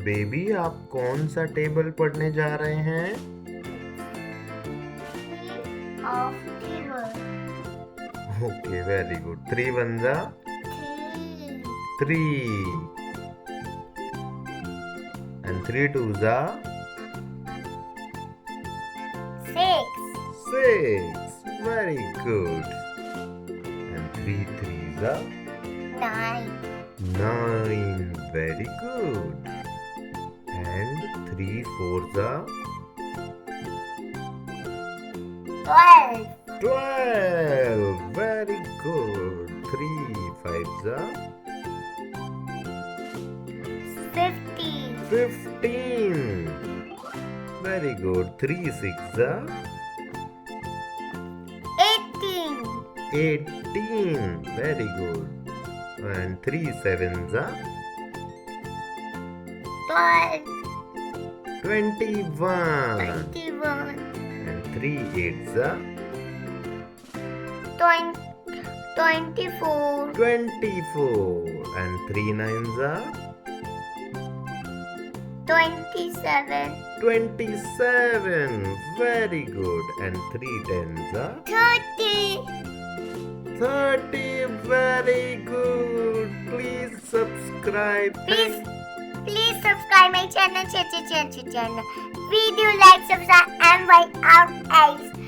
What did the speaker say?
Baby, आप कौन सा टेबल पढ़ने जा रहे हैं? Of table. Okay, very good. 3 1 जा Three. 3 and 3 2 जा Six. 6. Very good. And 3 3 जा Nine. 9. Very good. And 3 4 जा 12. 12. Very good. 3 5 जा 15. 15. Very good. 3 6 जा 18. 18. Very good. And 3 7 जा 12. 21. 21. And 3 8 जा 24. 24. And 3 9 जा 27. 27. Very good. And 3 10 जा 30. 30. Very good. Please subscribe. Please subscribe my channel. Video like, subscribe, and write out eyes.